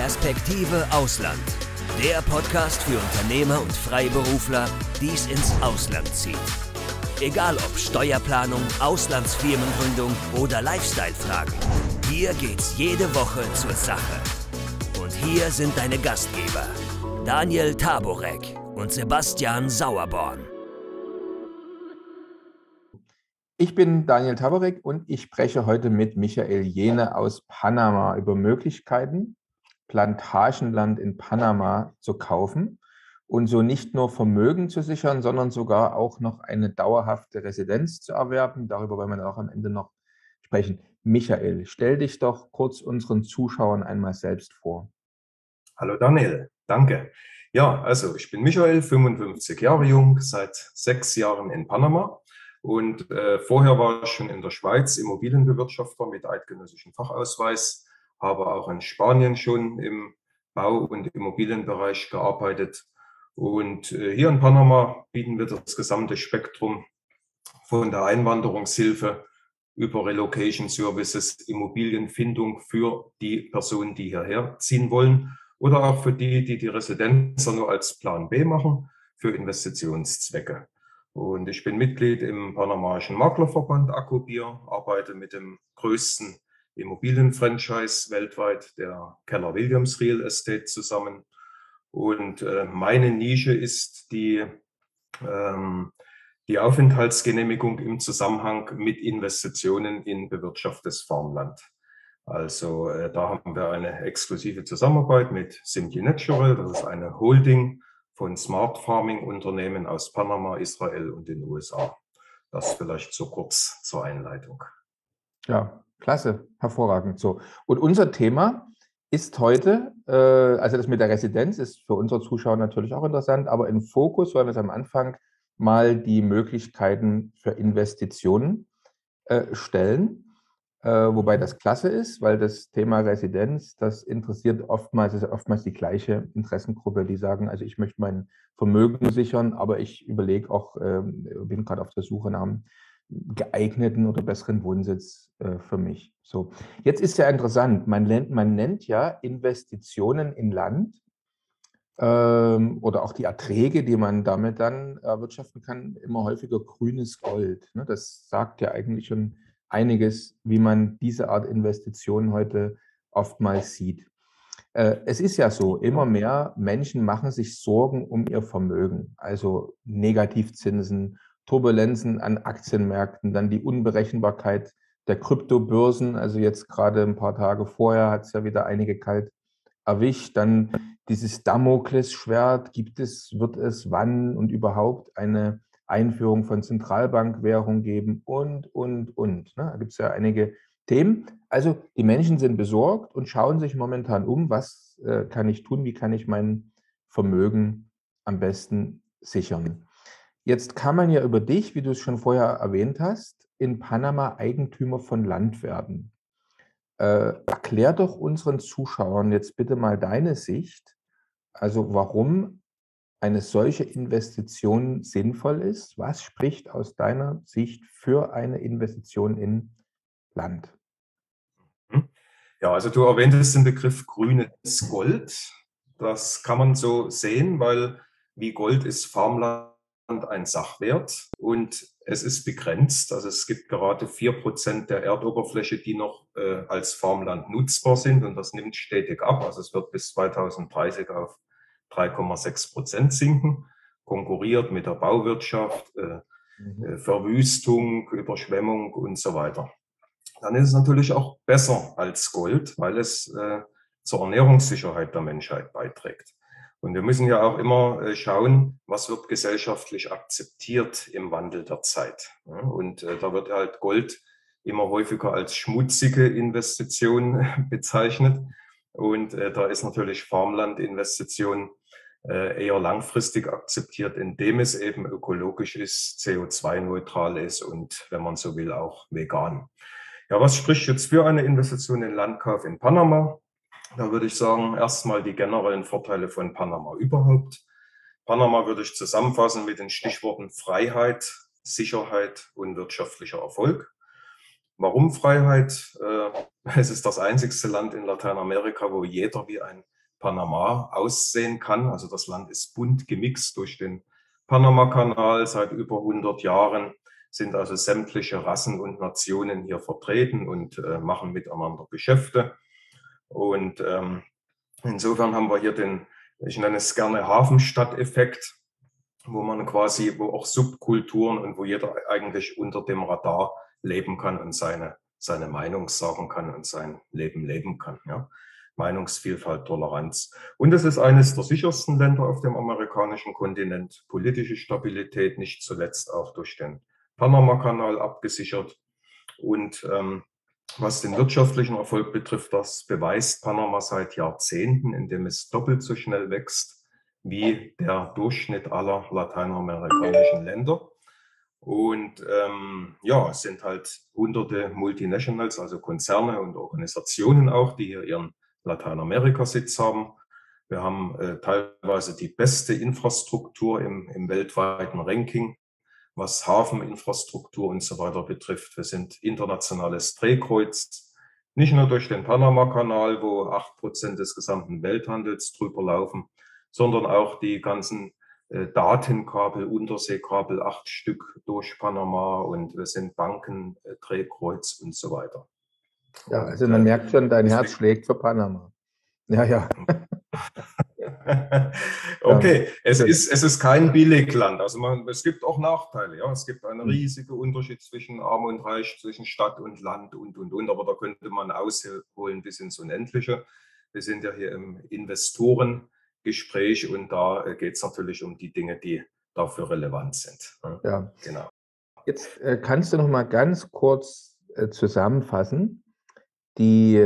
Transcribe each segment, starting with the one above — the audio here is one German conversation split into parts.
Perspektive Ausland. Der Podcast für Unternehmer und Freiberufler, die es ins Ausland zieht. Egal ob Steuerplanung, Auslandsfirmengründung oder Lifestyle-Fragen. Hier geht's jede Woche zur Sache. Und hier sind deine Gastgeber, Daniel Taborek und Sebastian Sauerborn. Ich bin Daniel Taborek und ich spreche heute mit Michael Jene aus Panama über Möglichkeiten, Plantagenland in Panama zu kaufen und so nicht nur Vermögen zu sichern, sondern sogar auch noch eine dauerhafte Residenz zu erwerben. Darüber wollen wir dann auch am Ende noch sprechen. Michael, stell dich doch kurz unseren Zuschauern einmal selbst vor. Hallo Daniel, danke. Ja, also ich bin Michael, 55 Jahre jung, seit 6 Jahren in Panama und vorher war ich schon in der Schweiz Immobilienbewirtschafter mit eidgenössischem Fachausweis, habe auch in Spanien schon im Bau- und Immobilienbereich gearbeitet und hier in Panama bieten wir das gesamte Spektrum von der Einwanderungshilfe über Relocation Services, Immobilienfindung für die Personen, die hierher ziehen wollen oder auch für die, die die Residenz nur als Plan B machen für Investitionszwecke. Und ich bin Mitglied im panamaischen Maklerverband Akubir, arbeite mit dem größten Immobilienfranchise weltweit, der Keller Williams Real Estate, zusammen. Und meine Nische ist die Aufenthaltsgenehmigung im Zusammenhang mit Investitionen in bewirtschaftetes Farmland. Also da haben wir eine exklusive Zusammenarbeit mit Simply Natural. Das ist eine Holding von Smart Farming Unternehmen aus Panama, Israel und den USA. Das vielleicht so kurz zur Einleitung. Ja, klasse, hervorragend. So. Und unser Thema ist heute, also das mit der Residenz ist für unsere Zuschauer natürlich auch interessant, aber im Fokus wollen wir es am Anfang mal die Möglichkeiten für Investitionen stellen. Wobei das klasse ist, weil das Thema Residenz, das interessiert oftmals, ist oftmals die gleiche Interessengruppe, die sagen, also ich möchte mein Vermögen sichern, aber ich überlege auch, bin gerade auf der Suche nach einem geeigneten oder besseren Wohnsitz für mich. So, jetzt ist ja interessant, man nennt ja Investitionen in Land oder auch die Erträge, die man damit dann erwirtschaften kann, immer häufiger grünes Gold. Ne? Das sagt ja eigentlich schon einiges, wie man diese Art Investitionen heute oftmals sieht. Es ist ja so, immer mehr Menschen machen sich Sorgen um ihr Vermögen, also Negativzinsen, Turbulenzen an Aktienmärkten, dann die Unberechenbarkeit der Kryptobörsen. Also jetzt gerade ein paar Tage vorher hat es ja wieder einige kalt erwischt. Dann dieses Damoklesschwert, wird es, wann und überhaupt eine Einführung von Zentralbankwährung geben und. Ne? Da gibt es ja einige Themen. Also die Menschen sind besorgt und schauen sich momentan um, was kann ich tun, wie kann ich mein Vermögen am besten sichern. Jetzt kann man ja über dich, wie du es schon vorher erwähnt hast, in Panama Eigentümer von Land werden. Erklär doch unseren Zuschauern jetzt bitte mal deine Sicht, also warum eine solche Investition sinnvoll ist. Was spricht aus deiner Sicht für eine Investition in Land? Ja, also du erwähntest den Begriff grünes Gold. Das kann man so sehen, weil wie Gold ist Farmland ein Sachwert und es ist begrenzt. Also es gibt gerade 4% der Erdoberfläche, die noch als Farmland nutzbar sind und das nimmt stetig ab. Also es wird bis 2030 auf 3,6% sinken, konkurriert mit der Bauwirtschaft, Verwüstung, Überschwemmung und so weiter. Dann ist es natürlich auch besser als Gold, weil es zur Ernährungssicherheit der Menschheit beiträgt. Und wir müssen ja auch immer schauen, was wird gesellschaftlich akzeptiert im Wandel der Zeit. Ja, und da wird halt Gold immer häufiger als schmutzige Investition bezeichnet. Und da ist natürlich Farmlandinvestition eher langfristig akzeptiert, indem es eben ökologisch ist, CO2-neutral ist und, wenn man so will, auch vegan. Ja, was spricht jetzt für eine Investition in Landkauf in Panama? Da würde ich sagen, erstmal die generellen Vorteile von Panama überhaupt. Panama würde ich zusammenfassen mit den Stichworten Freiheit, Sicherheit und wirtschaftlicher Erfolg. Warum Freiheit? Es ist das einzigste Land in Lateinamerika, wo jeder wie ein Panama aussehen kann. Also das Land ist bunt gemixt durch den Panama-Kanal. Seit über 100 Jahren sind also sämtliche Rassen und Nationen hier vertreten und machen miteinander Geschäfte. Und insofern haben wir hier den, ich nenne es gerne Hafenstadt-Effekt, wo man quasi, wo auch Subkulturen und wo jeder eigentlich unter dem Radar leben kann und seine Meinung sagen kann und sein Leben leben kann. Ja. Meinungsvielfalt, Toleranz. Und es ist eines der sichersten Länder auf dem amerikanischen Kontinent. Politische Stabilität, nicht zuletzt auch durch den Panama-Kanal abgesichert. Und was den wirtschaftlichen Erfolg betrifft, das beweist Panama seit Jahrzehnten, indem es doppelt so schnell wächst wie der Durchschnitt aller lateinamerikanischen Länder. Und ja, es sind halt hunderte Multinationals, also Konzerne und Organisationen auch, die hier ihren Lateinamerika-Sitz haben. Wir haben teilweise die beste Infrastruktur im weltweiten Ranking, was Hafeninfrastruktur und so weiter betrifft. Wir sind internationales Drehkreuz, nicht nur durch den Panama-Kanal, wo 8% des gesamten Welthandels drüber laufen, sondern auch die ganzen Datenkabel, Unterseekabel, 8 Stück durch Panama, und wir sind Banken, Drehkreuz und so weiter. Ja, also man merkt schon, dein Herz schlägt für Panama. Ja, ja. Okay, es ist kein Billigland. Also es gibt auch Nachteile. Ja. Es gibt einen riesigen Unterschied zwischen Arm und Reich, zwischen Stadt und Land und. Aber da könnte man ausholen bis ins Unendliche. Wir sind ja hier im Investorengespräch und da geht es natürlich um die Dinge, die dafür relevant sind. Ja, genau. Jetzt kannst du noch mal ganz kurz zusammenfassen, die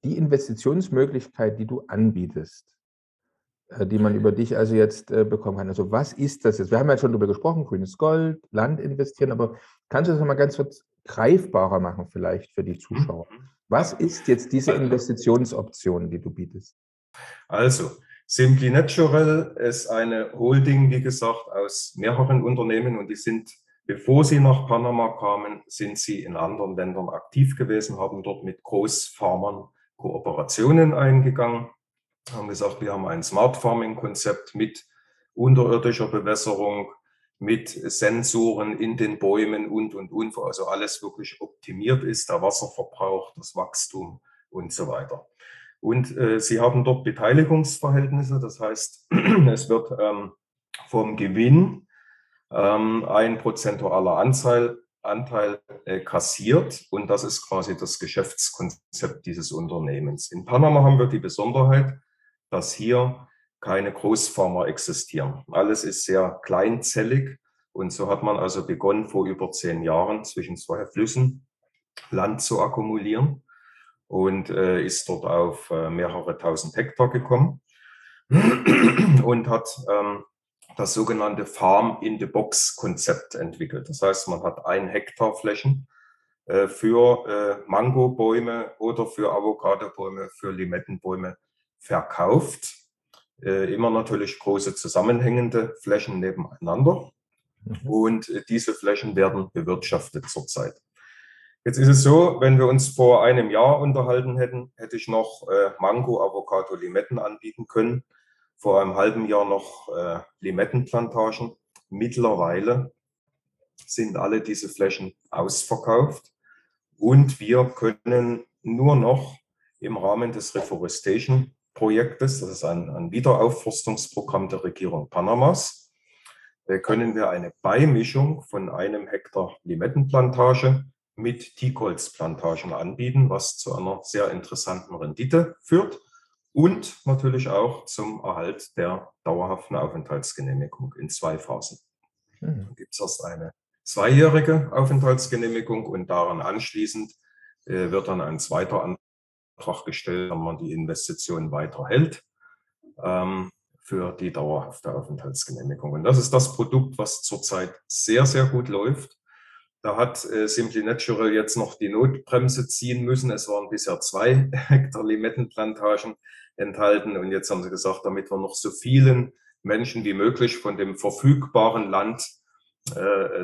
Investitionsmöglichkeit, die du anbietest, die man über dich also jetzt bekommen kann. Also was ist das jetzt? Wir haben ja schon darüber gesprochen, grünes Gold, Land investieren, aber kannst du das noch mal ganz kurz greifbarer machen vielleicht für die Zuschauer? Was ist jetzt diese Investitionsoption, die du bietest? Also, Simply Natural ist eine Holding, wie gesagt, aus mehreren Unternehmen, und die sind, bevor sie nach Panama kamen, sind sie in anderen Ländern aktiv gewesen, haben dort mit Großfarmern Kooperationen eingegangen, haben gesagt, wir haben ein Smart Farming Konzept mit unterirdischer Bewässerung, mit Sensoren in den Bäumen und, also alles wirklich optimiert ist, der Wasserverbrauch, das Wachstum und so weiter. Und sie haben dort Beteiligungsverhältnisse, das heißt, es wird vom Gewinn ein prozentualer Anteil kassiert, und das ist quasi das Geschäftskonzept dieses Unternehmens. In Panama haben wir die Besonderheit, dass hier keine Großfarmer existieren. Alles ist sehr kleinzellig, und so hat man also begonnen, vor über 10 Jahren zwischen 2 Flüssen Land zu akkumulieren und ist dort auf mehrere tausend Hektar gekommen und hat das sogenannte Farm-in-the-Box-Konzept entwickelt. Das heißt, man hat 1 Hektar Flächen für Mangobäume oder für Avocadobäume, für Limettenbäume verkauft. Immer natürlich große zusammenhängende Flächen nebeneinander. Und diese Flächen werden bewirtschaftet zurzeit. Jetzt ist es so, wenn wir uns vor einem Jahr unterhalten hätten, hätte ich noch Mango, Avocado, Limetten anbieten können. Vor einem halben Jahr noch Limettenplantagen. Mittlerweile sind alle diese Flächen ausverkauft, und wir können nur noch im Rahmen des Reforestation-Projektes, das ist ein Wiederaufforstungsprogramm der Regierung Panamas, können wir eine Beimischung von 1 Hektar Limettenplantage mit Teakholzplantagen anbieten, was zu einer sehr interessanten Rendite führt und natürlich auch zum Erhalt der dauerhaften Aufenthaltsgenehmigung in 2 Phasen. Dann gibt es erst eine 2-jährige Aufenthaltsgenehmigung, und daran anschließend wird dann ein zweiter Antrag gestellt, wenn man die Investition weiter hält, für die dauerhafte Aufenthaltsgenehmigung. Und das ist das Produkt, was zurzeit sehr, sehr gut läuft. Da hat Simply Natural jetzt noch die Notbremse ziehen müssen. Es waren bisher 2 Hektar Limettenplantagen enthalten, und jetzt haben sie gesagt, damit wir noch so vielen Menschen wie möglich von dem verfügbaren Land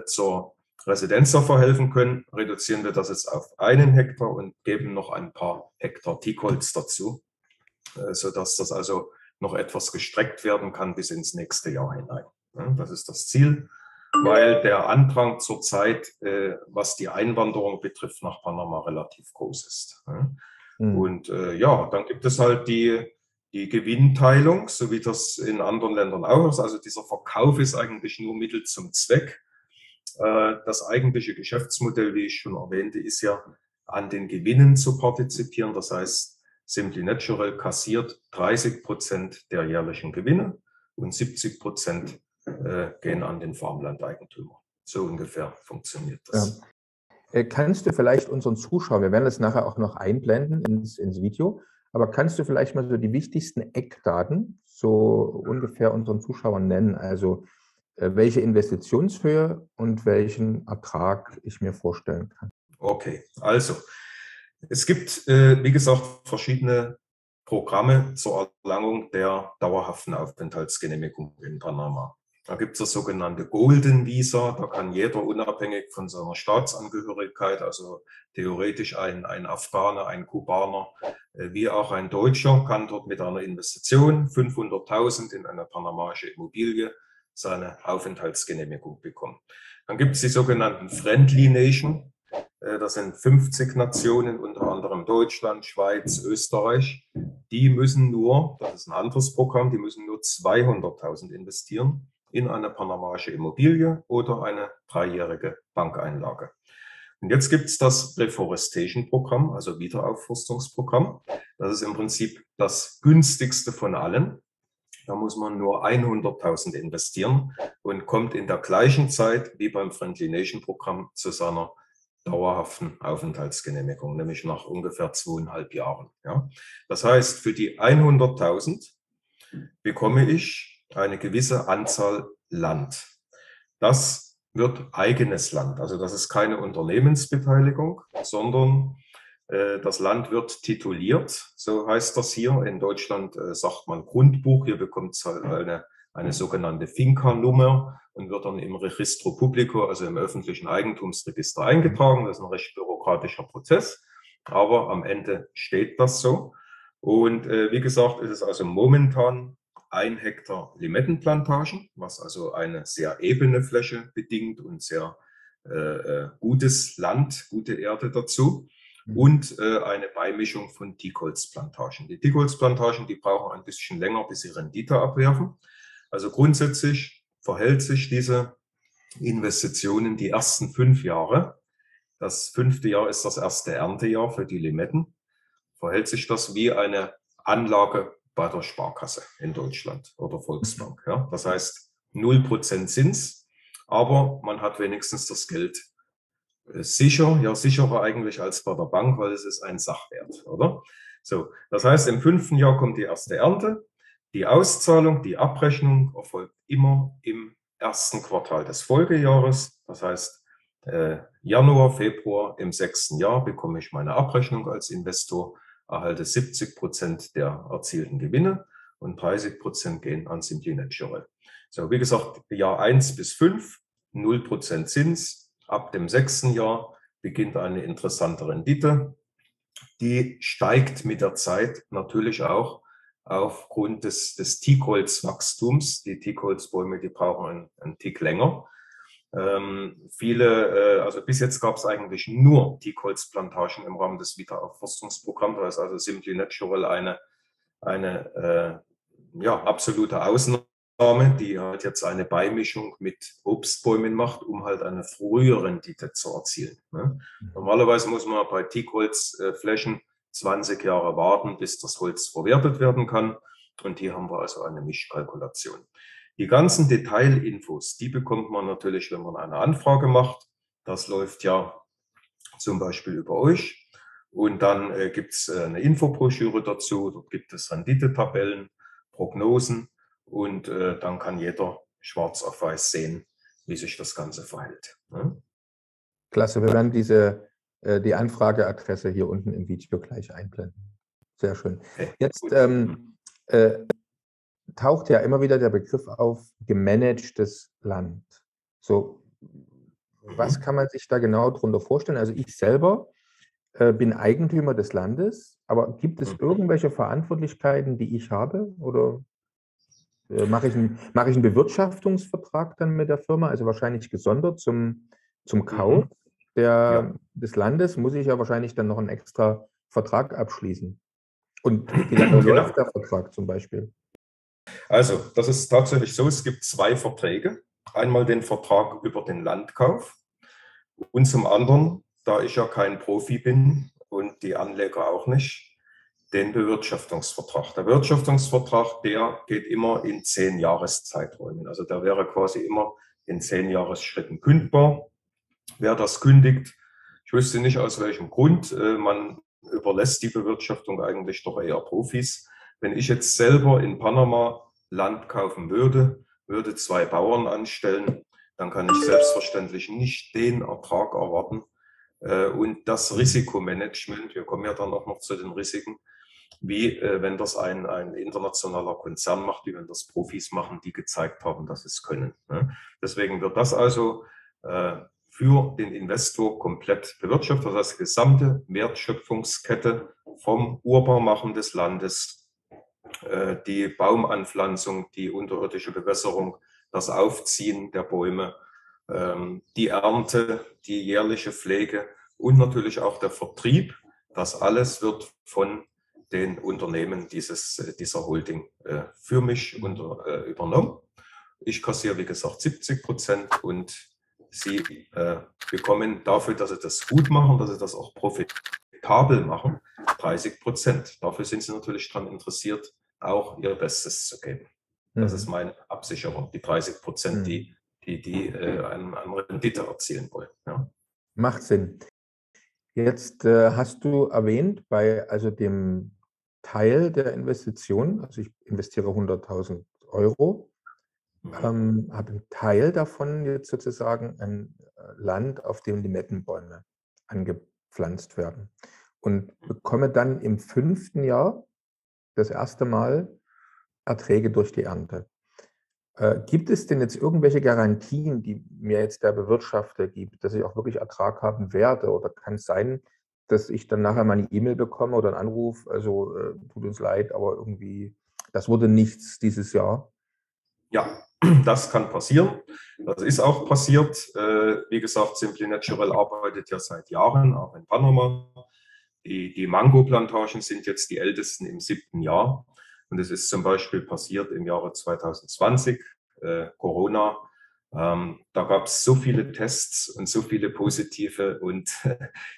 zur Residenzer verhelfen können, reduzieren wir das jetzt auf 1 Hektar und geben noch ein paar Hektar Teakholz dazu, sodass das also noch etwas gestreckt werden kann bis ins nächste Jahr hinein. Das ist das Ziel, weil der Andrang zurzeit, was die Einwanderung betrifft, nach Panama relativ groß ist. Und ja, dann gibt es halt die Gewinnteilung, so wie das in anderen Ländern auch ist. Also dieser Verkauf ist eigentlich nur Mittel zum Zweck. Das eigentliche Geschäftsmodell, wie ich schon erwähnte, ist ja, an den Gewinnen zu partizipieren. Das heißt, Simply Natural kassiert 30% der jährlichen Gewinne und 70% gehen an den Farmlandeigentümer. So ungefähr funktioniert das. Ja. Kannst du vielleicht unseren Zuschauern, wir werden das nachher auch noch einblenden ins Video, aber kannst du vielleicht mal so die wichtigsten Eckdaten so ungefähr unseren Zuschauern nennen? Also welche Investitionshöhe und welchen Ertrag ich mir vorstellen kann? Okay, also es gibt, wie gesagt, verschiedene Programme zur Erlangung der dauerhaften Aufenthaltsgenehmigung in Panama. Da gibt es das sogenannte Golden Visa, da kann jeder unabhängig von seiner Staatsangehörigkeit, also theoretisch ein Afghaner, ein Kubaner, wie auch ein Deutscher, kann dort mit einer Investition 500.000 in eine panamaische Immobilie seine Aufenthaltsgenehmigung bekommen. Dann gibt es die sogenannten Friendly Nation. Das sind 50 Nationen, unter anderem Deutschland, Schweiz, Österreich. Die müssen nur, das ist ein anderes Programm, die müssen nur 200.000 investieren in eine panamaische Immobilie oder eine 3-jährige Bankeinlage. Und jetzt gibt es das Reforestation-Programm, also Wiederaufforstungsprogramm. Das ist im Prinzip das günstigste von allen. Da muss man nur 100.000 investieren und kommt in der gleichen Zeit wie beim Friendly Nation Programm zu seiner dauerhaften Aufenthaltsgenehmigung, nämlich nach ungefähr 2,5 Jahren. Ja. Das heißt, für die 100.000 bekomme ich eine gewisse Anzahl Land. Das wird eigenes Land, also das ist keine Unternehmensbeteiligung, sondern das Land wird tituliert, so heißt das hier. In Deutschland sagt man Grundbuch, hier bekommt es halt eine sogenannte Finca-Nummer und wird dann im Registro Publico, also im öffentlichen Eigentumsregister eingetragen. Das ist ein recht bürokratischer Prozess, aber am Ende steht das so. Und wie gesagt, ist es also momentan 1 Hektar Limettenplantagen, was also eine sehr ebene Fläche bedingt und sehr gutes Land, gute Erde dazu. Und eine Beimischung von Teakholzplantagen. Die Teakholzplantagen, die brauchen ein bisschen länger, bis sie Rendite abwerfen. Also grundsätzlich verhält sich diese Investitionen die ersten 5 Jahre. Das 5. Jahr ist das erste Erntejahr für die Limetten. Verhält sich das wie eine Anlage bei der Sparkasse in Deutschland oder Volksbank. Ja? Das heißt 0% Zins, aber man hat wenigstens das Geld sicher, ja sicherer eigentlich als bei der Bank, weil es ist ein Sachwert, oder? So, das heißt, im 5. Jahr kommt die erste Ernte. Die Auszahlung, die Abrechnung erfolgt immer im 1. Quartal des Folgejahres. Das heißt, Januar, Februar im 6. Jahr bekomme ich meine Abrechnung als Investor, erhalte 70% der erzielten Gewinne und 30% gehen an Simply Natural. So, wie gesagt, Jahr 1 bis 5, 0% Zins. Ab dem 6. Jahr beginnt eine interessante Rendite. Die steigt mit der Zeit natürlich auch aufgrund des Teakholzwachstums. Die Teakholzbäume, die brauchen einen Tick länger. Also bis jetzt gab es eigentlich nur Teakholzplantagen im Rahmen des Wiederaufforstungsprogramms. Da ist also Simply Natural eine absolute Ausnahme, die halt jetzt eine Beimischung mit Obstbäumen macht, um halt eine frühe Rendite zu erzielen. Ne? Normalerweise muss man bei Teakholzflächen 20 Jahre warten, bis das Holz verwertet werden kann. Und hier haben wir also eine Mischkalkulation. Die ganzen Detailinfos, die bekommt man natürlich, wenn man eine Anfrage macht. Das läuft ja zum Beispiel über euch. Und dann gibt es eine Infobroschüre dazu. Dort gibt es Renditetabellen, Prognosen. Und dann kann jeder schwarz auf weiß sehen, wie sich das Ganze verhält. Ne? Klasse, wir werden die Anfrageadresse hier unten im Video gleich einblenden. Sehr schön. Okay, jetzt taucht ja immer wieder der Begriff auf, gemanagtes Land. So, Was kann man sich da genau darunter vorstellen? Also ich selber bin Eigentümer des Landes, aber gibt es irgendwelche Verantwortlichkeiten, die ich habe? Oder mache ich einen Bewirtschaftungsvertrag dann mit der Firma, also wahrscheinlich gesondert zum Kauf Ja, des Landes, muss ich ja wahrscheinlich dann noch einen extra Vertrag abschließen. Und wie lange genau. läuft der Vertrag zum Beispiel? Also, das ist tatsächlich so, es gibt zwei Verträge. Einmal den Vertrag über den Landkauf und zum anderen, da ich ja kein Profi bin und die Anleger auch nicht, den Bewirtschaftungsvertrag. Der Bewirtschaftungsvertrag, der geht immer in 10 Jahreszeiträumen. Also der wäre quasi immer in 10 Jahresschritten kündbar. Wer das kündigt, ich wüsste nicht aus welchem Grund, man überlässt die Bewirtschaftung eigentlich doch eher Profis. Wenn ich jetzt selber in Panama Land kaufen würde, würde 2 Bauern anstellen, dann kann ich selbstverständlich nicht den Ertrag erwarten. Und das Risikomanagement, wir kommen ja dann auch noch zu den Risiken, wie wenn das ein internationaler Konzern macht, wie wenn das Profis machen, die gezeigt haben, dass sie es können. Ne? Deswegen wird das also für den Investor komplett bewirtschaftet. Das heißt, die gesamte Wertschöpfungskette vom Urbarmachen des Landes, die Baumanpflanzung, die unterirdische Bewässerung, das Aufziehen der Bäume, die Ernte, die jährliche Pflege und natürlich auch der Vertrieb. Das alles wird von den Unternehmen dieser Holding für mich übernommen. Ich kassiere, wie gesagt, 70% und Sie bekommen dafür, dass Sie das gut machen, dass Sie das auch profitabel machen, 30%. Dafür sind Sie natürlich daran interessiert, auch Ihr Bestes zu geben. Das ist meine Absicherung, die 30%, die an Rendite erzielen wollen. Ja. Macht Sinn. Jetzt hast du erwähnt, bei also dem Teil der Investition, also ich investiere 100.000 Euro, habe einen Teil davon jetzt sozusagen ein Land, auf dem Limettenbäume angepflanzt werden und bekomme dann im 5. Jahr das erste Mal Erträge durch die Ernte. Gibt es denn jetzt irgendwelche Garantien, die mir jetzt der Bewirtschafter gibt, dass ich auch wirklich Ertrag haben werde? Oder kann es sein, dass ich dann nachher mal eine E-Mail bekomme oder einen Anruf, also tut uns leid, aber irgendwie, das wurde nichts dieses Jahr? Ja, das kann passieren. Das ist auch passiert. Wie gesagt, Simply Natural arbeitet ja seit Jahren, auch in Panama. Die Mango-Plantagen sind jetzt die ältesten im 7. Jahr. Und es ist zum Beispiel passiert im Jahre 2020, Corona. Da gab es so viele Tests und so viele positive und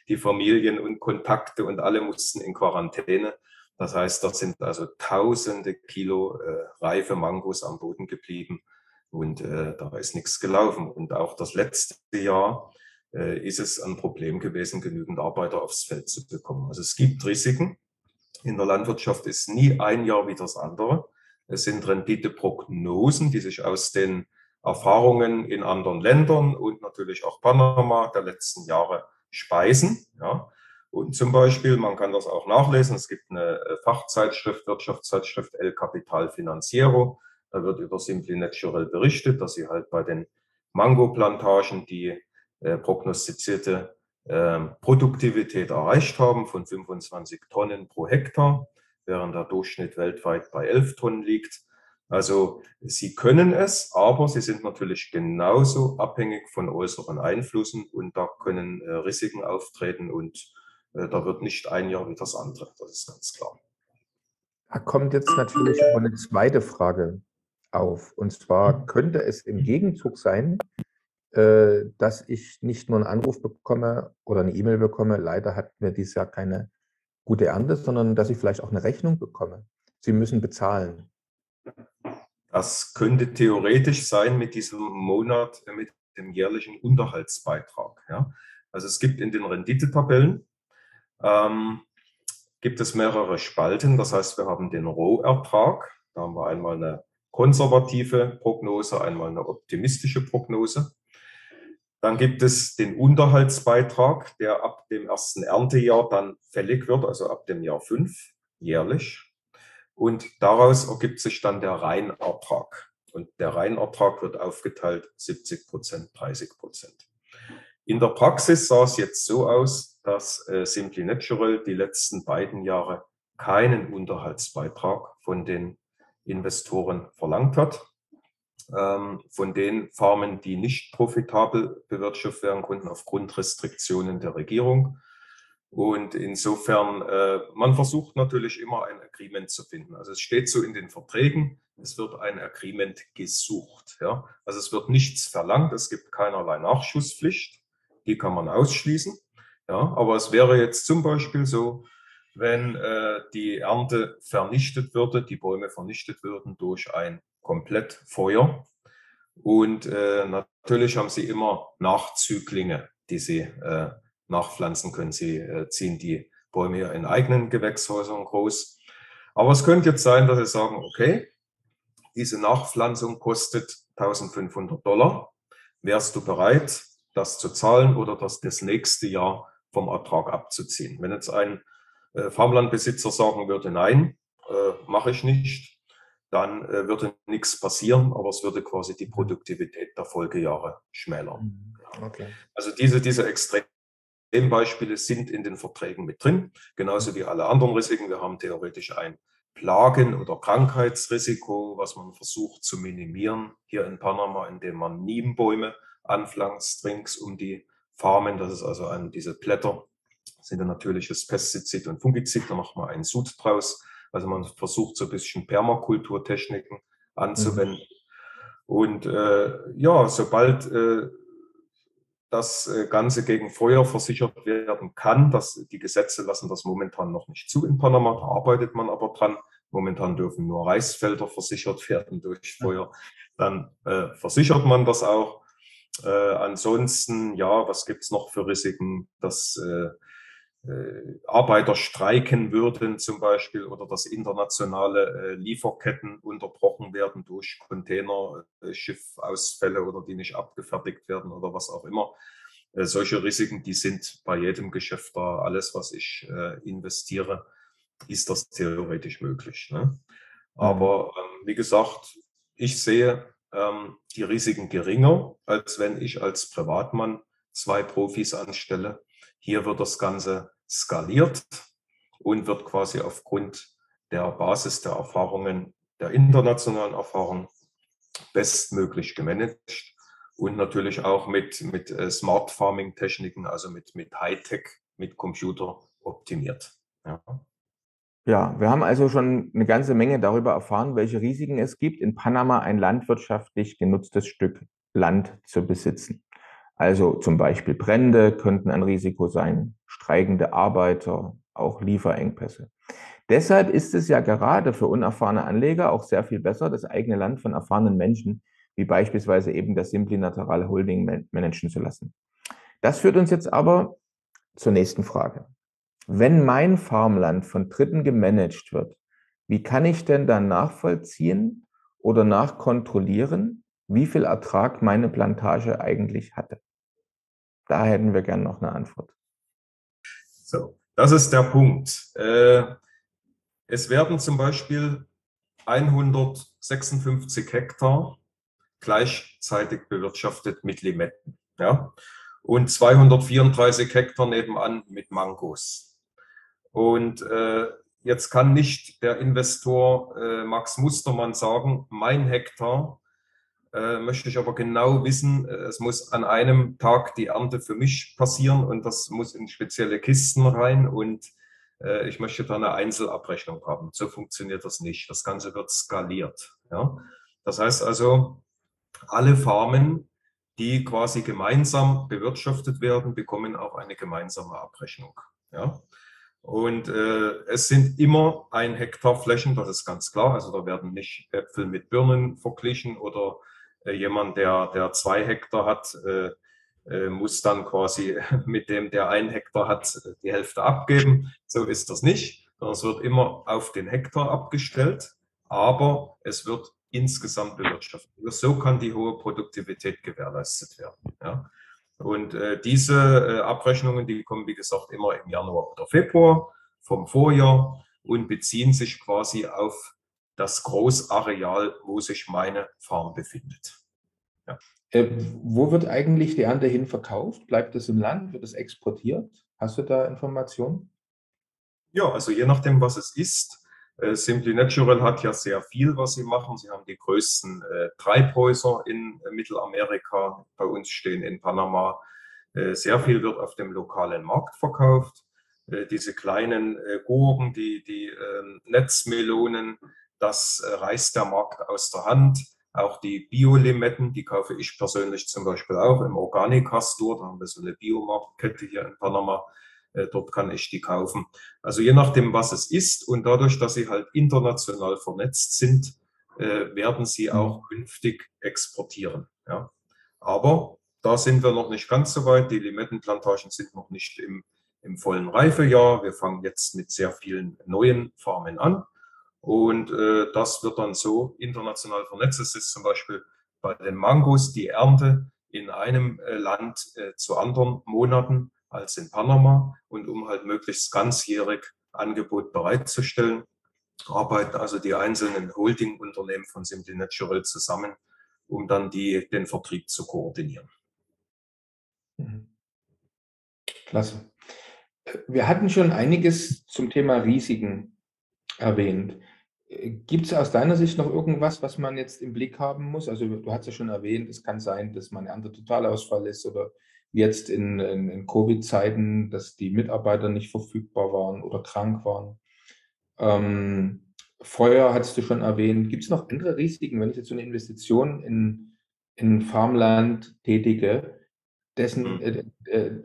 die Familien und Kontakte und alle mussten in Quarantäne. Das heißt, da sind also tausende Kilo reife Mangos am Boden geblieben und da ist nichts gelaufen. Und auch das letzte Jahr ist es ein Problem gewesen, genügend Arbeiter aufs Feld zu bekommen. Also es gibt Risiken. In der Landwirtschaft ist nie ein Jahr wie das andere. Es sind Renditeprognosen, die sich aus den Erfahrungen in anderen Ländern und natürlich auch Panama der letzten Jahre speisen. Ja. Und zum Beispiel, man kann das auch nachlesen, es gibt eine Fachzeitschrift, Wirtschaftszeitschrift El Capital Financiero. Da wird über Simply Natural berichtet, dass sie halt bei den Mango-Plantagen die prognostizierte Produktivität erreicht haben von 25 Tonnen pro Hektar, während der Durchschnitt weltweit bei 11 Tonnen liegt. Also sie können es, aber sie sind natürlich genauso abhängig von äußeren Einflüssen und da können Risiken auftreten und da wird nicht ein Jahr wie das andere, das ist ganz klar. Da kommt jetzt natürlich aber eine zweite Frage auf. Und zwar könnte es im Gegenzug sein, dass ich nicht nur einen Anruf bekomme oder eine E-Mail bekomme, leider hatten wir dieses Jahr keine gute Ernte, sondern dass ich vielleicht auch eine Rechnung bekomme. Sie müssen bezahlen. Das könnte theoretisch sein mit diesem Monat, mit dem jährlichen Unterhaltsbeitrag. Ja? Also es gibt in den Renditetabellen gibt es mehrere Spalten. Das heißt, wir haben den Rohertrag. Da haben wir einmal eine konservative Prognose, einmal eine optimistische Prognose. Dann gibt es den Unterhaltsbeitrag, der ab dem ersten Erntejahr dann fällig wird, also ab dem Jahr 5 jährlich. Und daraus ergibt sich dann der Reinertrag. Und der Reinertrag wird aufgeteilt 70%, 30%. In der Praxis sah es jetzt so aus, dass Simply Natural die letzten beiden Jahre keinen Unterhaltsbeitrag von den Investoren verlangt hat. Von den Farmen, die nicht profitabel bewirtschaftet werden konnten aufgrund Restriktionen der Regierung. Und insofern, man versucht natürlich immer ein Agreement zu finden. Also es steht so in den Verträgen, es wird ein Agreement gesucht. Ja? Also es wird nichts verlangt, es gibt keinerlei Nachschusspflicht, die kann man ausschließen. Ja? Aber es wäre jetzt zum Beispiel so, wenn die Ernte vernichtet würde, die Bäume vernichtet würden durch ein Komplettfeuer. Und natürlich haben sie immer Nachzüglinge, die sie nachpflanzen können. Sie ziehen die Bäume ja in eigenen Gewächshäusern groß. Aber es könnte jetzt sein, dass sie sagen, okay, diese Nachpflanzung kostet $1.500. Wärst du bereit, das zu zahlen oder das nächste Jahr vom Ertrag abzuziehen? Wenn jetzt ein Farmlandbesitzer sagen würde, nein, mache ich nicht, dann würde nichts passieren, aber es würde quasi die Produktivität der Folgejahre schmälern. Okay. Also diese Extrembeispiele sind in den Verträgen mit drin, genauso wie alle anderen Risiken. Wir haben theoretisch ein Plagen- oder Krankheitsrisiko, was man versucht zu minimieren hier in Panama, indem man Nebenbäume anpflanzt rings um die Farmen. Das ist also diese Blätter, sind ein natürliches Pestizid und Fungizid, da macht man einen Sud draus. Also man versucht so ein bisschen Permakulturtechniken anzuwenden. Und ja, sobald das Ganze gegen Feuer versichert werden kann, die Gesetze lassen das momentan noch nicht zu in Panama, da arbeitet man aber dran. Momentan dürfen nur Reisfelder versichert werden durch Feuer. Dann versichert man das auch. Ansonsten, ja, was gibt es noch für Risiken, dass Arbeiter streiken würden zum Beispiel oder dass internationale Lieferketten unterbrochen werden durch Containerschiffausfälle oder die nicht abgefertigt werden oder was auch immer. Solche Risiken, die sind bei jedem Geschäft da. Alles, was ich investiere, ist das theoretisch möglich. Ne? Aber wie gesagt, ich sehe die Risiken geringer, als wenn ich als Privatmann 2 Profis anstelle. Hier wird das Ganze skaliert und wird quasi aufgrund der Basis der Erfahrungen, der internationalen Erfahrung bestmöglich gemanagt und natürlich auch mit Smart Farming Techniken, also mit Hightech, mit Computer optimiert. Ja. Ja, wir haben also schon eine ganze Menge darüber erfahren, welche Risiken es gibt, in Panama ein landwirtschaftlich genutztes Stück Land zu besitzen. Also zum Beispiel Brände könnten ein Risiko sein, streikende Arbeiter, auch Lieferengpässe. Deshalb ist es ja gerade für unerfahrene Anleger auch sehr viel besser, das eigene Land von erfahrenen Menschen, wie beispielsweise eben das Simply Natural Holding, managen zu lassen. Das führt uns jetzt aber zur nächsten Frage. Wenn mein Farmland von Dritten gemanagt wird, wie kann ich denn dann nachvollziehen oder nachkontrollieren, wie viel Ertrag meine Plantage eigentlich hatte? Da hätten wir gerne noch eine Antwort. So, das ist der Punkt. Es werden zum Beispiel 156 Hektar gleichzeitig bewirtschaftet mit Limetten, ja, und 234 Hektar nebenan mit Mangos. Und jetzt kann nicht der Investor Max Mustermann sagen, mein Hektar möchte ich aber genau wissen, es muss an einem Tag die Ernte für mich passieren und das muss in spezielle Kisten rein und ich möchte da eine Einzelabrechnung haben. So funktioniert das nicht. Das Ganze wird skaliert. Ja? Das heißt also, alle Farmen, die quasi gemeinsam bewirtschaftet werden, bekommen auch eine gemeinsame Abrechnung. Ja? Und es sind immer 1 Hektar Flächen, das ist ganz klar. Also da werden nicht Äpfel mit Birnen verglichen oder jemand, der 2 Hektar hat, muss dann quasi mit dem, der 1 Hektar hat, die Hälfte abgeben. So ist das nicht, sondern es wird immer auf den Hektar abgestellt, aber es wird insgesamt bewirtschaftet. So kann die hohe Produktivität gewährleistet werden. Ja. Und diese Abrechnungen, die kommen, wie gesagt, immer im Januar oder Februar vom Vorjahr und beziehen sich quasi auf das Großareal, wo sich meine Farm befindet. Ja. Wo wird eigentlich die Ernte hin verkauft? Bleibt es im Land? Wird es exportiert? Hast du da Informationen? Ja, also je nachdem, was es ist. Simply Natural hat ja sehr viel, was sie machen. Sie haben die größten Treibhäuser in Mittelamerika. Bei uns stehen in Panama. Sehr viel wird auf dem lokalen Markt verkauft. Diese kleinen Gurken, die Netzmelonen, das reißt der Markt aus der Hand. Auch die Bio-Limetten, die kaufe ich persönlich zum Beispiel auch im Organica-Store. Da haben wir so eine Biomarktkette hier in Panama. Dort kann ich die kaufen. Also je nachdem, was es ist und dadurch, dass sie halt international vernetzt sind, werden sie auch künftig exportieren. Ja. Aber da sind wir noch nicht ganz so weit. Die Limettenplantagen sind noch nicht im vollen Reifejahr. Wir fangen jetzt mit sehr vielen neuen Farmen an. Und das wird dann so international vernetzt. Es ist zum Beispiel bei den Mangos die Ernte in einem Land zu anderen Monaten als in Panama. Und um halt möglichst ganzjährig Angebot bereitzustellen, arbeiten also die einzelnen Holding-Unternehmen von Simply Natural zusammen, um dann den Vertrieb zu koordinieren. Klasse. Wir hatten schon einiges zum Thema Risiken erwähnt. Gibt es aus deiner Sicht noch irgendwas, was man jetzt im Blick haben muss? Also du hast ja schon erwähnt, es kann sein, dass man Ernte-Totalausfall ist oder jetzt in Covid-Zeiten, dass die Mitarbeiter nicht verfügbar waren oder krank waren. Feuer hattest du schon erwähnt. Gibt es noch andere Risiken, wenn ich jetzt so eine Investition in Farmland tätige, dessen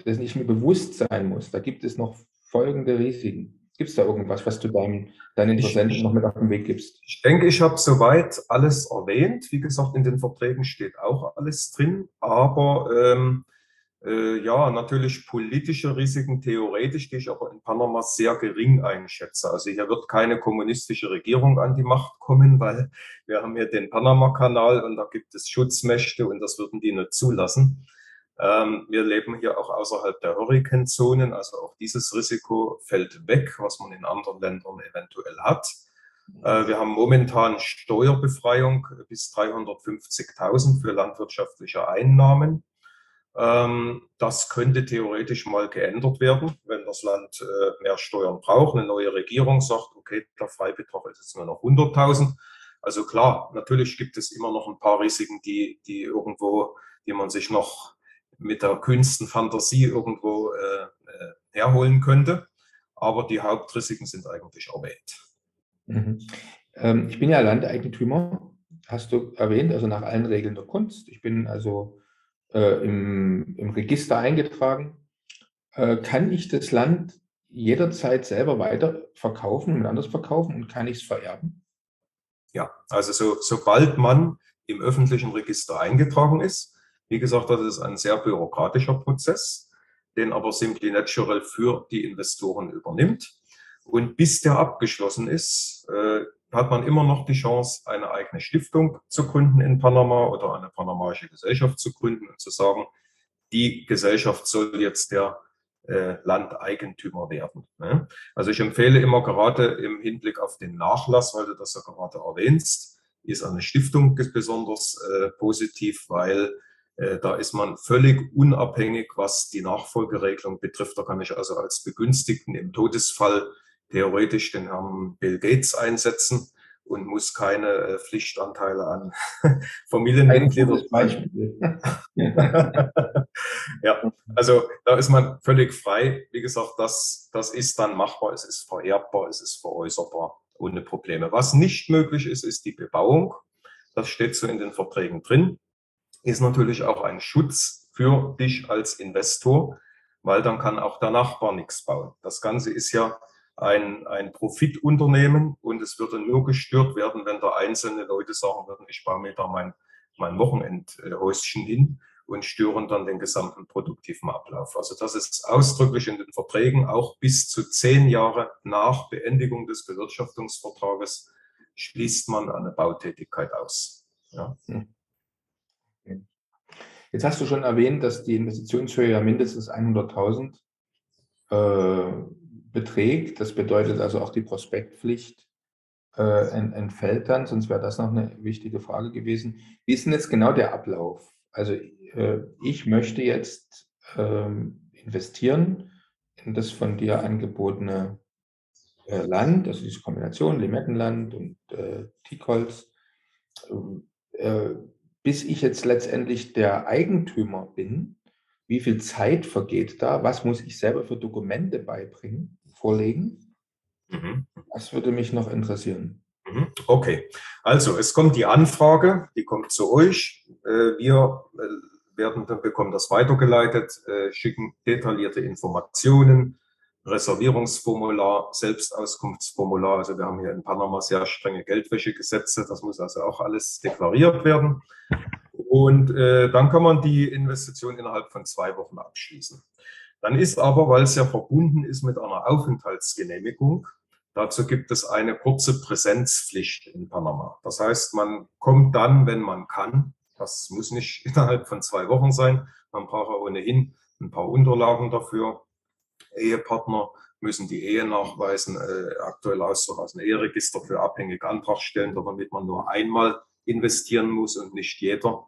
ich mir bewusst sein muss? Da gibt es noch folgende Risiken. Gibt es da irgendwas, was du deinen Interessenten noch mit auf den Weg gibst? Ich denke, ich habe soweit alles erwähnt. Wie gesagt, in den Verträgen steht auch alles drin. Aber ja, natürlich politische Risiken theoretisch, die ich aber in Panama sehr gering einschätze. Also hier wird keine kommunistische Regierung an die Macht kommen, weil wir haben hier den Panama-Kanal und da gibt es Schutzmächte und das würden die nicht zulassen. Wir leben hier auch außerhalb der Hurrikanzonen, also auch dieses Risiko fällt weg, was man in anderen Ländern eventuell hat. Wir haben momentan Steuerbefreiung bis 350.000 für landwirtschaftliche Einnahmen. Das könnte theoretisch mal geändert werden, wenn das Land mehr Steuern braucht. Eine neue Regierung sagt, okay, der Freibetrag ist jetzt nur noch 100.000. Also klar, natürlich gibt es immer noch ein paar Risiken, die man sich noch mit der kühnsten Fantasie irgendwo herholen könnte. Aber die Hauptrisiken sind eigentlich erwähnt. Ich bin ja Landeigentümer, hast du erwähnt, also nach allen Regeln der Kunst. Ich bin also im Register eingetragen. Kann ich das Land jederzeit selber weiter verkaufen und anders verkaufen und kann ich es vererben? Ja, also sobald man im öffentlichen Register eingetragen ist, wie gesagt, das ist ein sehr bürokratischer Prozess, den aber Simply Natural für die Investoren übernimmt. Und bis der abgeschlossen ist, hat man immer noch die Chance, eine eigene Stiftung zu gründen in Panama oder eine panamaische Gesellschaft zu gründen und zu sagen, die Gesellschaft soll jetzt der Landeigentümer werden. Ne? Also ich empfehle immer gerade im Hinblick auf den Nachlass, weil du das ja gerade erwähnst, ist eine Stiftung besonders positiv, weil da ist man völlig unabhängig, was die Nachfolgeregelung betrifft. Da kann ich also als Begünstigten im Todesfall theoretisch den Herrn Bill Gates einsetzen und muss keine Pflichtanteile an Familienmitgliedern. Ja, also da ist man völlig frei. Wie gesagt, das ist dann machbar, es ist vererbbar, es ist veräußerbar, ohne Probleme. Was nicht möglich ist, ist die Bebauung. Das steht so in den Verträgen drin. Ist natürlich auch ein Schutz für dich als Investor, weil dann kann auch der Nachbar nichts bauen. Das Ganze ist ja ein Profitunternehmen und es würde nur gestört werden, wenn da einzelne Leute sagen würden, ich baue mir da mein Wochenendhäuschen hin und stören dann den gesamten produktiven Ablauf. Also das ist ausdrücklich in den Verträgen, auch bis zu 10 Jahre nach Beendigung des Bewirtschaftungsvertrages schließt man eine Bautätigkeit aus. Ja. Jetzt hast du schon erwähnt, dass die Investitionshöhe ja mindestens 100.000 beträgt. Das bedeutet also auch die Prospektpflicht entfällt dann, sonst wäre das noch eine wichtige Frage gewesen. Wie ist denn jetzt genau der Ablauf? Also ich möchte jetzt investieren in das von dir angebotene Land, also diese Kombination Limettenland und Teakholz, äh, bis ich jetzt letztendlich der Eigentümer bin. Wie viel Zeit vergeht da? Was muss ich selber für Dokumente vorlegen? Mhm. Das würde mich noch interessieren. Okay, also es kommt die Anfrage, die kommt zu euch. Wir bekommen das weitergeleitet, schicken detaillierte Informationen, Reservierungsformular, Selbstauskunftsformular. Also wir haben hier in Panama sehr strenge Geldwäschegesetze. Das muss also auch alles deklariert werden. Und dann kann man die Investition innerhalb von 2 Wochen abschließen. Dann ist aber, weil es ja verbunden ist mit einer Aufenthaltsgenehmigung, dazu gibt es eine kurze Präsenzpflicht in Panama. Das heißt, man kommt dann, wenn man kann. Das muss nicht innerhalb von 2 Wochen sein. Man braucht ohnehin ein paar Unterlagen dafür. Ehepartner müssen die Ehe nachweisen, aktuell Auszug aus dem Eheregister für abhängige Antrag stellen, damit man nur einmal investieren muss und nicht jeder.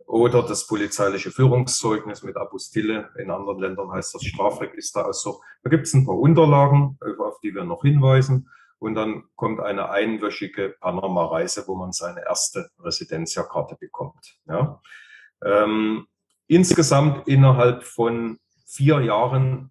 Oder das polizeiliche Führungszeugnis mit Apostille. In anderen Ländern heißt das Strafregisterauszug. Da gibt es ein paar Unterlagen, auf die wir noch hinweisen. Und dann kommt eine einwöchige Panama-Reise, wo man seine erste Residenzia-Karte bekommt. Ja. Insgesamt innerhalb von 4 Jahren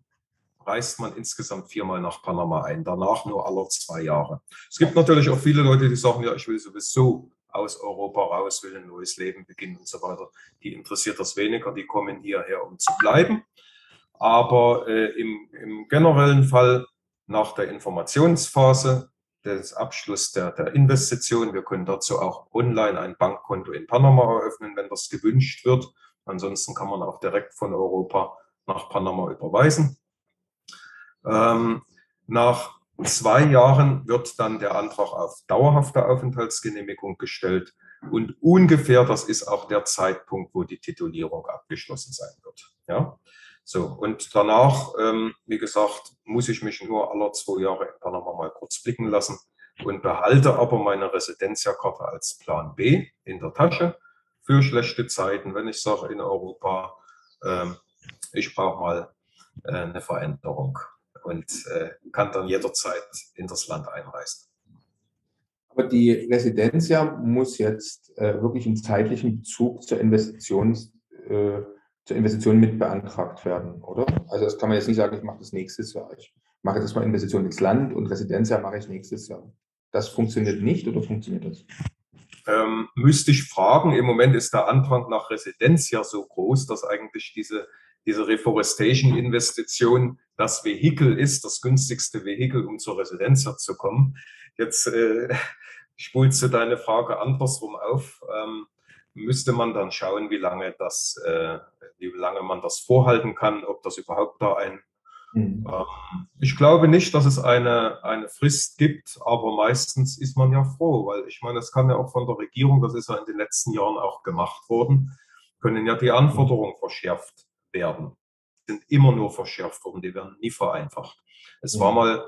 reist man insgesamt 4-mal nach Panama ein, danach nur alle 2 Jahre. Es gibt natürlich auch viele Leute, die sagen, ja, ich will sowieso aus Europa raus, will ein neues Leben beginnen und so weiter. Die interessiert das weniger, die kommen hierher, um zu bleiben. Aber im generellen Fall nach der Informationsphase, des Abschluss der Investition, wir können dazu auch online ein Bankkonto in Panama eröffnen, wenn das gewünscht wird. Ansonsten kann man auch direkt von Europa nach Panama überweisen. Nach 2 Jahren wird dann der Antrag auf dauerhafte Aufenthaltsgenehmigung gestellt und ungefähr das ist auch der Zeitpunkt, wo die Titulierung abgeschlossen sein wird. Ja? So, und danach, wie gesagt, muss ich mich nur alle 2 Jahre in Panama mal kurz blicken lassen und behalte aber meine Residenzia-Karte als Plan B in der Tasche für schlechte Zeiten, wenn ich sage in Europa, ich brauche mal eine Veränderung und kann dann jederzeit in das Land einreisen. Aber die Residencia muss jetzt wirklich im zeitlichen Bezug zur Investition mit beantragt werden, oder? Also das kann man jetzt nicht sagen, ich mache das nächstes Jahr. Ich mache jetzt mal Investition ins Land und Residencia mache ich nächstes Jahr. Das funktioniert nicht oder funktioniert das? Müsste ich fragen. Im Moment ist der Andrang nach Residencia so groß, dass eigentlich diese Reforestation-Investition das Vehikel ist, das günstigste Vehikel, um zur Residencia zu kommen. Jetzt spulst du deine Frage andersrum auf. Müsste man dann schauen, wie lange man das vorhalten kann, ob das überhaupt da ich glaube nicht, dass es eine Frist gibt, aber meistens ist man ja froh, weil ich meine, es kann ja auch von der Regierung, das ist ja in den letzten Jahren auch gemacht worden, können ja die Anforderungen verschärft werden. Die sind immer nur verschärft worden, die werden nie vereinfacht. Es war mal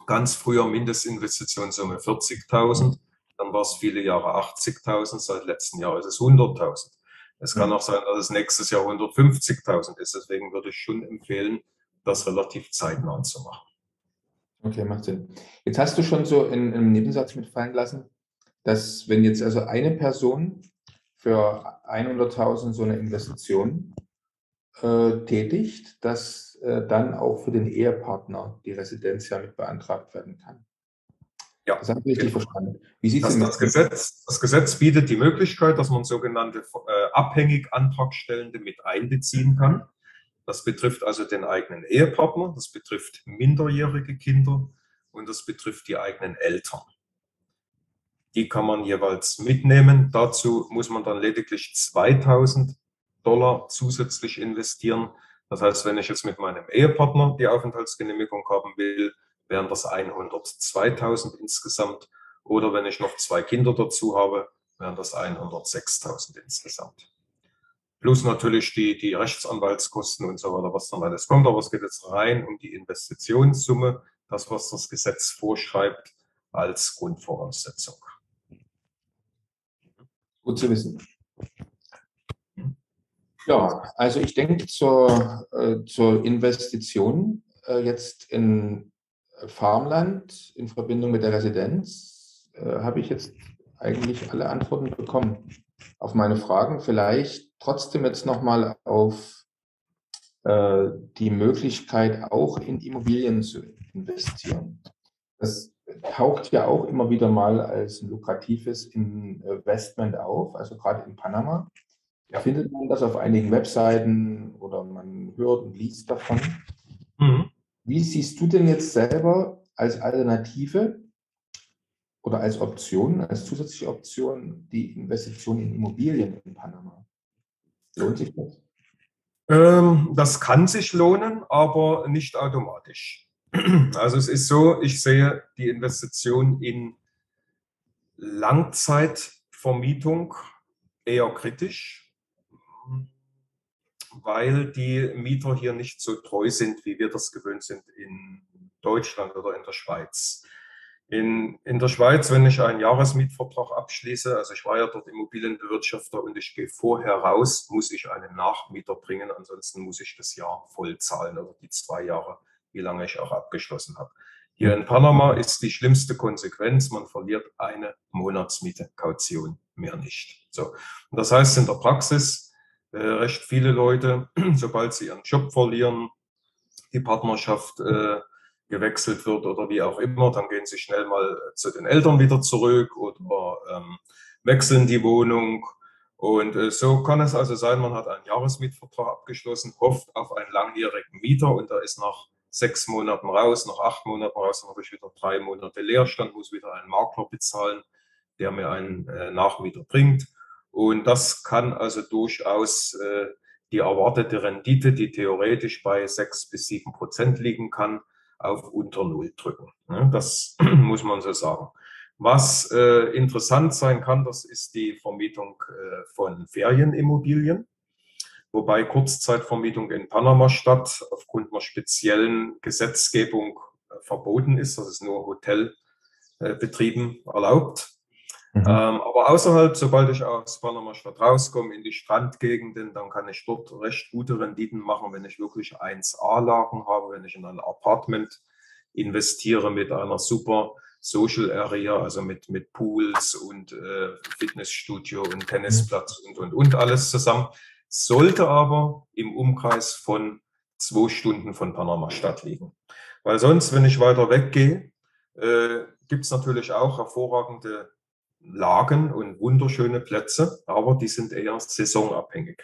ganz früher Mindestinvestitionssumme 40.000, dann war es viele Jahre 80.000, seit letztem Jahr ist es 100.000. Es kann auch sein, dass es nächstes Jahr 150.000 ist, deswegen würde ich schon empfehlen, das relativ zeitnah zu machen. Okay, macht Sinn. Jetzt hast du schon so in einem Nebensatz mitfallen lassen, dass wenn jetzt also eine Person für 100.000 so eine Investition tätigt, dass dann auch für den Ehepartner die Residencia mit beantragt werden kann. Ja, das habe ich richtig verstanden. Wie sieht es das Gesetz bietet die Möglichkeit, dass man sogenannte abhängig Antragstellende mit einbeziehen kann. Das betrifft also den eigenen Ehepartner, das betrifft minderjährige Kinder und das betrifft die eigenen Eltern. Die kann man jeweils mitnehmen. Dazu muss man dann lediglich $2.000 zusätzlich investieren. Das heißt, wenn ich jetzt mit meinem Ehepartner die Aufenthaltsgenehmigung haben will, wären das 102.000 insgesamt. Oder wenn ich noch 2 Kinder dazu habe, wären das 106.000 insgesamt. Plus natürlich die Rechtsanwaltskosten und so weiter, was dann alles kommt. Aber es geht jetzt rein um die Investitionssumme, das, was das Gesetz vorschreibt, als Grundvoraussetzung. Gut zu wissen. Ja, also ich denke zur Investition jetzt in Farmland in Verbindung mit der Residenz habe ich jetzt eigentlich alle Antworten bekommen auf meine Fragen. Vielleicht trotzdem jetzt nochmal auf die Möglichkeit, auch in Immobilien zu investieren. Das taucht ja auch immer wieder mal als ein lukratives Investment auf, also gerade in Panama. Ja. Findet man das auf einigen Webseiten oder man hört und liest davon. Mhm. Wie siehst du denn jetzt selber als Alternative oder als Option, als zusätzliche Option die Investition in Immobilien in Panama? Lohnt sich das? Das kann sich lohnen, aber nicht automatisch. Also es ist so, ich sehe die Investition in Langzeitvermietung eher kritisch, weil die Mieter hier nicht so treu sind, wie wir das gewöhnt sind in Deutschland oder in der Schweiz. In der Schweiz, wenn ich einen Jahresmietvertrag abschließe, also ich war ja dort Immobilienbewirtschafter und ich gehe vorher raus, muss ich einen Nachmieter bringen, ansonsten muss ich das Jahr voll zahlen oder die 2 Jahre, wie lange ich auch abgeschlossen habe. Hier in Panama ist die schlimmste Konsequenz, man verliert eine Monatsmiete, Kaution, mehr nicht. So. Und das heißt in der Praxis, recht viele Leute, sobald sie ihren Job verlieren, die Partnerschaft gewechselt wird oder wie auch immer, dann gehen sie schnell mal zu den Eltern wieder zurück oder wechseln die Wohnung. Und so kann es also sein, man hat einen Jahresmietvertrag abgeschlossen, hofft auf einen langjährigen Mieter und da ist nach 6 Monaten raus, nach 8 Monaten raus, dann habe ich wieder 3 Monate Leerstand, muss wieder einen Makler bezahlen, der mir einen Nachmieter bringt. Und das kann also durchaus die erwartete Rendite, die theoretisch bei 6-7% liegen kann, auf unter Null drücken. Das muss man so sagen. Was interessant sein kann, das ist die Vermietung von Ferienimmobilien, wobei Kurzzeitvermietung in Panama-Stadt aufgrund einer speziellen Gesetzgebung verboten ist. Das ist nur Hotelbetrieben erlaubt. Aber außerhalb, sobald ich aus Panama-Stadt rauskomme, in die Strandgegenden, dann kann ich dort recht gute Renditen machen, wenn ich wirklich 1A-Lagen habe, wenn ich in ein Apartment investiere mit einer super Social Area, also mit Pools und Fitnessstudio und Tennisplatz und alles zusammen. Sollte aber im Umkreis von 2 Stunden von Panama-Stadt liegen. Weil sonst, wenn ich weiter weggehe, gibt es natürlich auch hervorragende Lagen und wunderschöne Plätze, aber die sind eher saisonabhängig.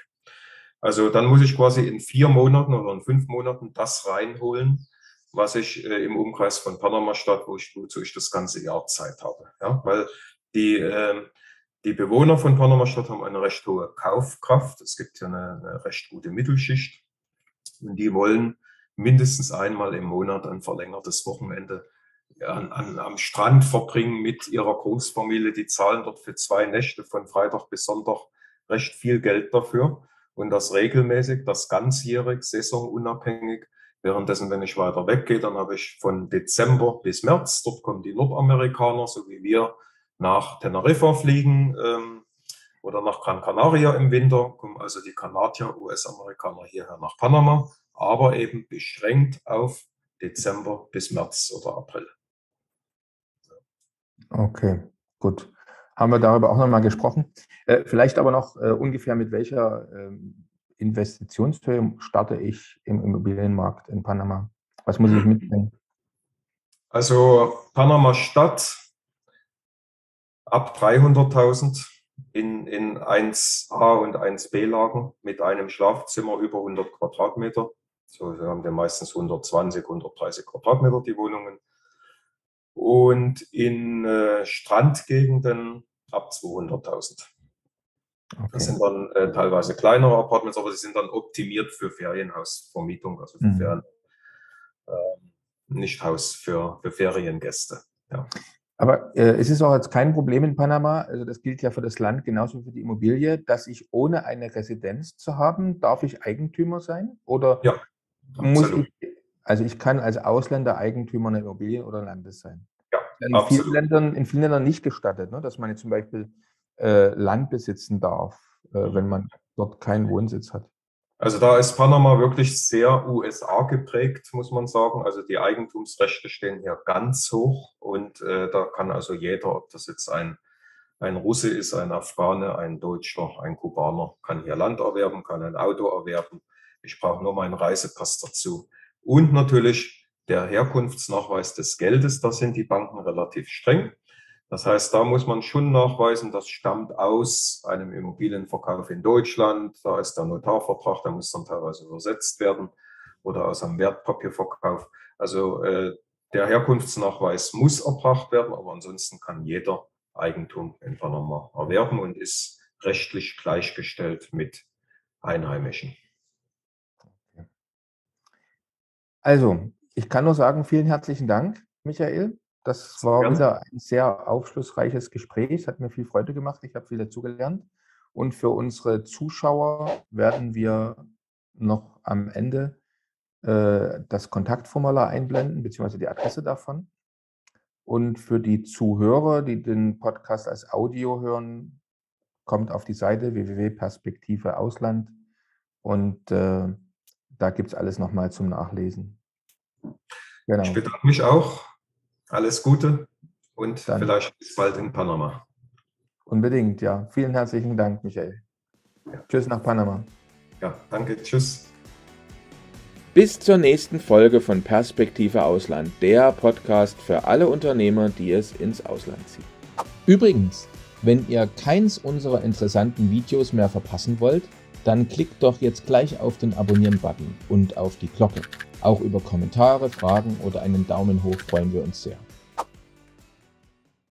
Also dann muss ich quasi in 4 Monaten oder in 5 Monaten das reinholen, was ich im Umkreis von Panama-Stadt, wozu ich das ganze Jahr Zeit habe. Ja, weil die Bewohner von Panama-Stadt haben eine recht hohe Kaufkraft. Es gibt ja eine recht gute Mittelschicht und die wollen mindestens einmal im Monat ein verlängertes Wochenende am Strand verbringen mit ihrer Großfamilie. Die zahlen dort für 2 Nächte von Freitag bis Sonntag recht viel Geld dafür und das regelmäßig, das ganzjährig, saisonunabhängig. Währenddessen, wenn ich weiter weggehe, dann habe ich von Dezember bis März, dort kommen die Nordamerikaner, so wie wir, nach Teneriffa fliegen oder nach Gran Canaria im Winter, kommen also die Kanadier, US-Amerikaner hierher nach Panama, aber eben beschränkt auf Dezember bis März oder April. Okay, gut. Haben wir darüber auch nochmal gesprochen. Vielleicht aber noch ungefähr mit welcher Investitionshöhe starte ich im Immobilienmarkt in Panama? Was muss ich mitbringen? Also Panama-Stadt ab 300.000 in 1A und 1B-Lagen mit einem Schlafzimmer über 100 Quadratmeter. So, wir haben ja meistens 120, 130 Quadratmeter die Wohnungen. Und in Strandgegenden ab 200.000. Okay. Das sind dann teilweise kleinere Apartments, aber sie sind dann optimiert für Ferienhausvermietung, also für nicht Haus für Feriengäste. Ja. Aber es ist auch jetzt kein Problem in Panama, also das gilt ja für das Land genauso wie für die Immobilie, dass ich ohne eine Residenz zu haben, darf ich Eigentümer sein? Oder ja, muss ich, also ich kann als Ausländer Eigentümer einer Immobilie oder Landes sein? Ja, in vielen Ländern nicht gestattet, ne, dass man jetzt zum Beispiel Land besitzen darf, wenn man dort keinen Wohnsitz hat. Also da ist Panama wirklich sehr USA geprägt, muss man sagen. Also die Eigentumsrechte stehen hier ganz hoch und da kann also jeder, ob das jetzt ein Russe ist, ein Afghane, ein Deutscher, ein Kubaner, kann hier Land erwerben, kann ein Auto erwerben. Ich brauche nur meinen Reisepass dazu. Und natürlich der Herkunftsnachweis des Geldes, da sind die Banken relativ streng. Das heißt, da muss man schon nachweisen, das stammt aus einem Immobilienverkauf in Deutschland, da ist der Notarvertrag, der muss dann teilweise übersetzt werden oder aus einem Wertpapierverkauf. Also der Herkunftsnachweis muss erbracht werden, aber ansonsten kann jeder Eigentum in Panama erwerben und ist rechtlich gleichgestellt mit Einheimischen. Also, ich kann nur sagen, vielen herzlichen Dank, Michael. Das war wieder ein sehr aufschlussreiches Gespräch. Es hat mir viel Freude gemacht. Ich habe viel dazugelernt. Und für unsere Zuschauer werden wir noch am Ende das Kontaktformular einblenden, beziehungsweise die Adresse davon. Und für die Zuhörer, die den Podcast als Audio hören, kommt auf die Seite www.Perspektive Ausland und da gibt es alles nochmal zum Nachlesen. Genau. Ich bedanke mich auch. Alles Gute und Dann vielleicht bis bald in Panama. Unbedingt, ja. Vielen herzlichen Dank, Michael. Ja. Tschüss nach Panama. Ja, danke. Tschüss. Bis zur nächsten Folge von Perspektive Ausland, der Podcast für alle Unternehmer, die es ins Ausland ziehen. Übrigens, wenn ihr keins unserer interessanten Videos mehr verpassen wollt, dann klickt doch jetzt gleich auf den Abonnieren-Button und auf die Glocke. Auch über Kommentare, Fragen oder einen Daumen hoch freuen wir uns sehr.